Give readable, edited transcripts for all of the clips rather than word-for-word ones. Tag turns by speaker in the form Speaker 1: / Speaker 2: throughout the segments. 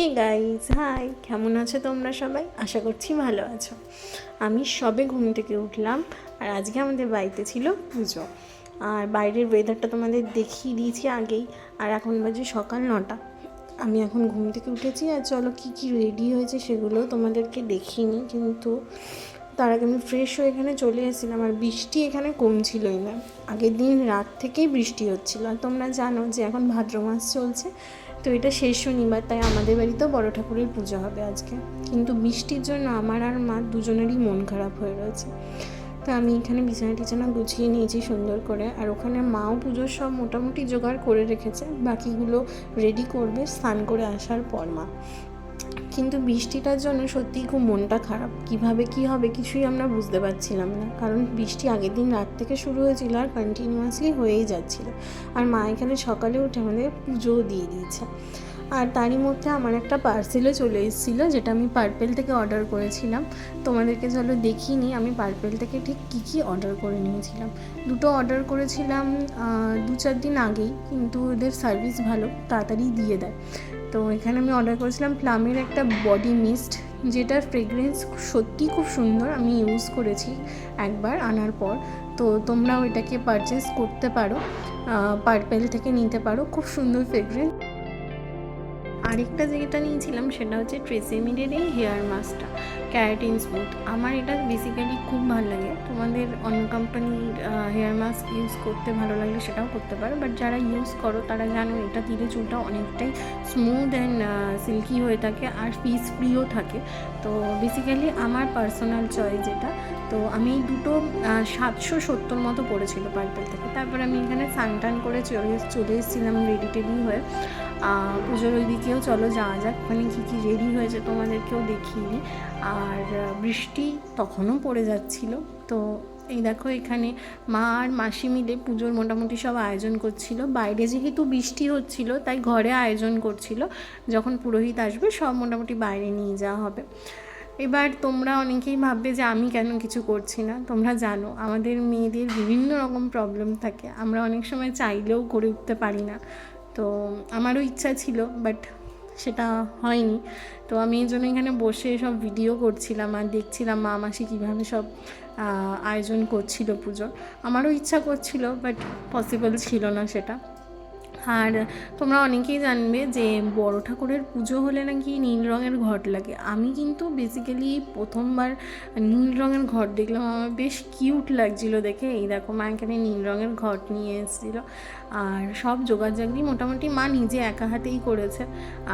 Speaker 1: Hey guys, high, কেমন আছো তোমরা সবাই? আশা করছি ভালো আছো। আমি সবে ঘুম থেকে উঠলাম, আর আজকে আমাদের বাড়িতে ছিল পুজো। আর বাইরের ওয়েদারটা তোমাদের দেখিয়ে দিয়েছি আগেই। আর এখন বাজে সকাল 9টা। আমি এখন ঘুম থেকে উঠেছি, আর চলো কী কী রেডি হয়েছে সেগুলো তোমাদেরকে দেখিনি, কিন্তু তার আগে আমি ফ্রেশ হয়ে এখানে চলে এসেছিলাম। আর বৃষ্টি এখানে কমছিলই না, আগের দিন রাত থেকেই বৃষ্টি হচ্ছিলো। আর তোমরা জানো যে এখন ভাদ্র মাস চলছে, তো এটা শেষ শনিবার, তাই আমাদের বাড়িতেও বড় ঠাকুরের পুজো হবে আজকে। কিন্তু বৃষ্টির জন্য আমার আর মা দুজনেরই মন খারাপ হয়ে রয়েছে। তো আমি এখানে বিছানা টিছানা গুছিয়ে নিয়েছি সুন্দর করে, আর ওখানে মাও পুজোর সব মোটামুটি জোগাড় করে রেখেছে, বাকিগুলো রেডি করবে স্নান করে আসার পর মা। কিন্তু বৃষ্টিটার জন্য সত্যিই খুব মনটা খারাপ, কিভাবে কি হবে কিছুই আমরা বুঝতে পারছিলাম না, কারণ বৃষ্টি আগের দিন রাত থেকে শুরু হয়েছিল আর কন্টিনিউয়াসলি হয়েই যাচ্ছিল। আর মা এখানে সকালে উঠে আমাদের পুজোও দিয়ে দিয়েছে। আর তারই মধ্যে আমার একটা পার্সেলও চলে এসেছিলো, যেটা আমি পার্পেল থেকে অর্ডার করেছিলাম। তোমাদেরকে চলো দেখিনি আমি পার্পেল থেকে ঠিক কী কী অর্ডার করে নিয়েছিলাম। দুটো অর্ডার করেছিলাম 2-4 দিন আগেই, কিন্তু ওদের সার্ভিস ভালো, তাড়াতাড়ি দিয়ে দেয়। তো এখানে আমি অর্ডার করেছিলাম প্লামের একটা বডি মিস্ট, যেটার ফ্রেগরেন্স সত্যি খুব সুন্দর। আমি ইউজ করেছি একবার আনার পর, তো তোমরা ওইটাকে পারচেস করতে পারো, পার্পেল থেকে নিতে পারো, খুব সুন্দর ফ্রেগরেন্স। আরেকটা যেটা নিয়েছিলাম সেটা হচ্ছে ট্রেসেমিরের এই হেয়ার মাস্কটা, ক্যারাটিন স্মুথ। আমার এটা বেসিক্যালি খুব ভালো লাগে। তোমাদের অন্য কোম্পানির হেয়ার মাস্ক ইউজ করতে ভালো লাগলে সেটাও করতে পারো, বাট যারা ইউজ করো তারা জানো এটা দিলে চুলটা অনেকটাই স্মুথ অ্যান্ড সিল্কি হয়ে থাকে, আর ফিস ফ্রিও থাকে। তো বেসিক্যালি আমার পার্সোনাল চয়েস এটা। তো আমি দুটো 770 মতো পড়েছিল পার্পেল থেকে। তারপর আমি এখানে স্নান করে চলে এসেছিলাম রেডি টেডি হয়ে। পুজোর ওই দিকেও চলো যাওয়া যাক, ওখানে কী কী রেডি হয়েছে তোমাদেরকেও দেখিয়ে দিই। আর বৃষ্টি তখনও পড়ে যাচ্ছিল। তো এই দেখো এখানে মা আর মাসি মিলে পুজোর মোটামুটি সব আয়োজন করছিল। বাইরে যেহেতু বৃষ্টি হচ্ছিল তাই ঘরে আয়োজন করছিল, যখন পুরোহিত আসবে সব মোটামুটি বাইরে নিয়ে যাওয়া হবে। এবার তোমরা অনেকেই ভাববে যে আমি কেন কিছু করছি না। তোমরা জানো আমাদের মেয়েদের বিভিন্ন রকম প্রবলেম থাকে, আমরা অনেক সময় চাইলেও করে উঠতে পারি না। তো আমারও ইচ্ছা ছিল, বাট সেটা হয়নি। তো আমি এই জন্য এখানে বসে সব ভিডিও করছিলাম আর দেখছিলাম মা মাসি কীভাবে সব আয়োজন করছিল পুজোর। আমারও ইচ্ছা করছিল, বাট পসিবল ছিল না সেটা। আর তোমরা অনেকেই জানবে যে বড় ঠাকুরের পুজো হলে নাকি নীল রঙের ঘট লাগে। আমি কিন্তু বেসিক্যালি প্রথমবার নীল রঙের ঘট দেখলাম, আমার বেশ কিউট লাগছিলো দেখে। এই দেখো মা এখানে নীল রঙের ঘট নিয়ে এসেছিলো, আর সব জোগাড়জাগরি মোটামুটি মা নিজে একা হাতেই করেছে,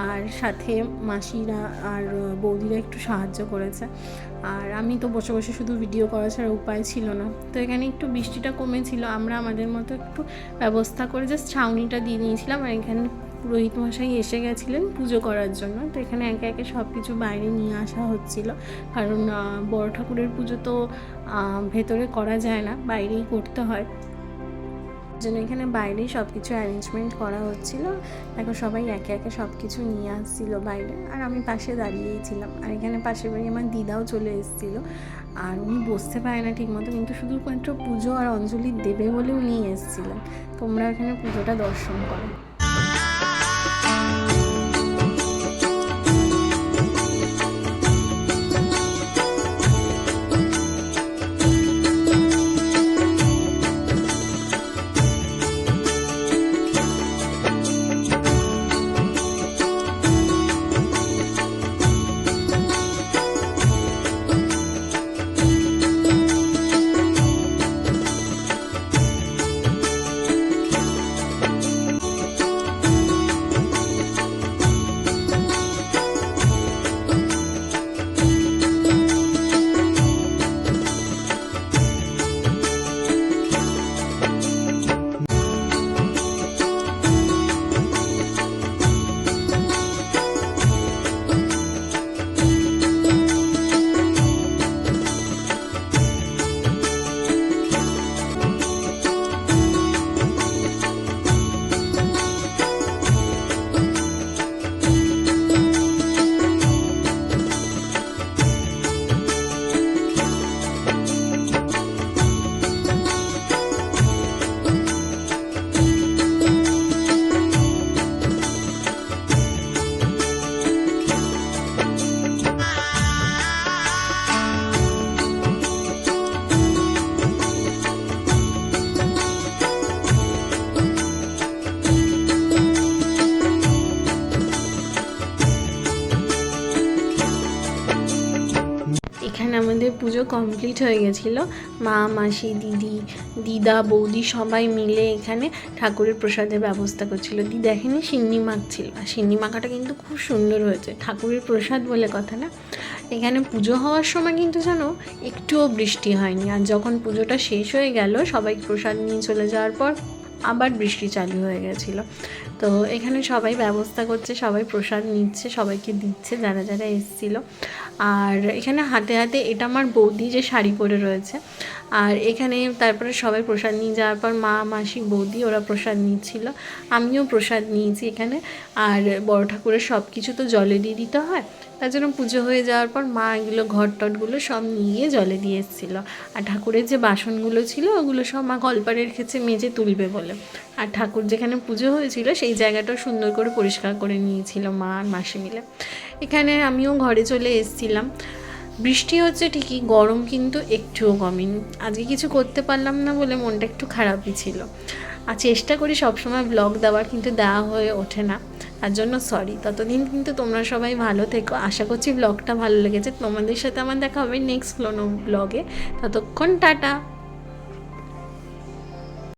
Speaker 1: আর সাথে মাসিরা আর বৌদিরা একটু সাহায্য করেছে। আর আমি তো বসে বসে শুধু ভিডিও করা ছাড়া উপায় ছিল না। তো এখানে একটু বৃষ্টিটা কমেছিল, আমরা আমাদের মতো একটু ব্যবস্থা করে জাস্ট ছাউনিটা দিয়ে নিয়েছিলাম। আর এখানে পুরোহিত মশাই এসে গেছিলেন পুজো করার জন্য। তো এখানে একে একে সব কিছু বাইরে নিয়ে আসা হচ্ছিল, কারণ বড় ঠাকুরের পুজো তো ভেতরে করা যায় না, বাইরেই করতে হয়। জন্য এখানে বাইরেই সব কিছু অ্যারেঞ্জমেন্ট করা হচ্ছিল। দেখো সবাই একে একে সব কিছু নিয়ে আসছিল বাইরে, আর আমি পাশে দাঁড়িয়েই ছিলাম। আর এখানে পাশের বাড়ি আমার দিদাও চলে এসেছিলো, আর উনি বসতে পারে না ঠিক মতো, কিন্তু শুধুমাত্র পুজো আর অঞ্জলি দেবে বলে উনি এসেছিলেন। তোমরা এখানে পুজোটা দর্শন করো। পুজো কমপ্লিট হয়ে গেছিলো। মা, মাসি, দিদি, দিদা, বৌদি সবাই মিলে এখানে ঠাকুরের প্রসাদের ব্যবস্থা করছিলো। দিদি এখানে সিন্নি মাখছিল, আর সিন্নি মাখাটা কিন্তু খুব সুন্দর হয়েছে। ঠাকুরের প্রসাদ বলে কথা না। এখানে পুজো হওয়ার সময় কিন্তু জানো একটুও বৃষ্টি হয়নি, আর যখন পুজোটা শেষ হয়ে গেল সবাই প্রসাদ নিয়ে চলে যাওয়ার পর আবার বৃষ্টি চালু হয়ে গেছিলো। তো এখানে সবাই ব্যবস্থা করছে, সবাই প্রসাদ নিচ্ছে, সবাইকে দিচ্ছে যারা যারা এসেছিলো। আর এখানে হাতে হাতে এটা আমার বৌদি যে শাড়ি পরে রয়েছে। আর এখানে তারপরে সবাই প্রসাদ নিয়ে যাওয়ার পর মা, মাসি, বৌদি ওরা প্রসাদ নিচ্ছিল, আমিও প্রসাদ নিয়েছি এখানে। আর বড় ঠাকুরের সব কিছু তো জলে দিয়ে দিতে হয়, তার জন্য পুজো হয়ে যাওয়ার পর মা এগুলো ঘট টটগুলো সব নিয়ে জলে দিয়ে এসেছিলো। আর ঠাকুরের যে বাসনগুলো ছিল ওগুলো সব মা কলপারে রেখেছে মেজে তুলবে বলে। আর ঠাকুর যেখানে পুজো হয়েছিল সেই জায়গাটাও সুন্দর করে পরিষ্কার করে নিয়েছিল মা আর মাসি মিলে। এখানে আমিও ঘরে চলে এসেছিলাম। বৃষ্টি হচ্ছে ঠিকই, গরম কিন্তু একটুও কমেনি। আজকে কিছু করতে পারলাম না বলে মনটা একটু খারাপই ছিল। আর চেষ্টা করি সবসময় ব্লগ দেওয়ার, কিন্তু দেওয়া হয়ে ওঠে না, তার জন্য সরি। ততদিন কিন্তু তোমরা সবাই ভালো থেকো। আশা করছি ব্লগটা ভালো লেগেছে। তোমাদের সাথে আমার দেখা হবে নেক্সট কোনো ব্লগে। ততক্ষণ টাটা।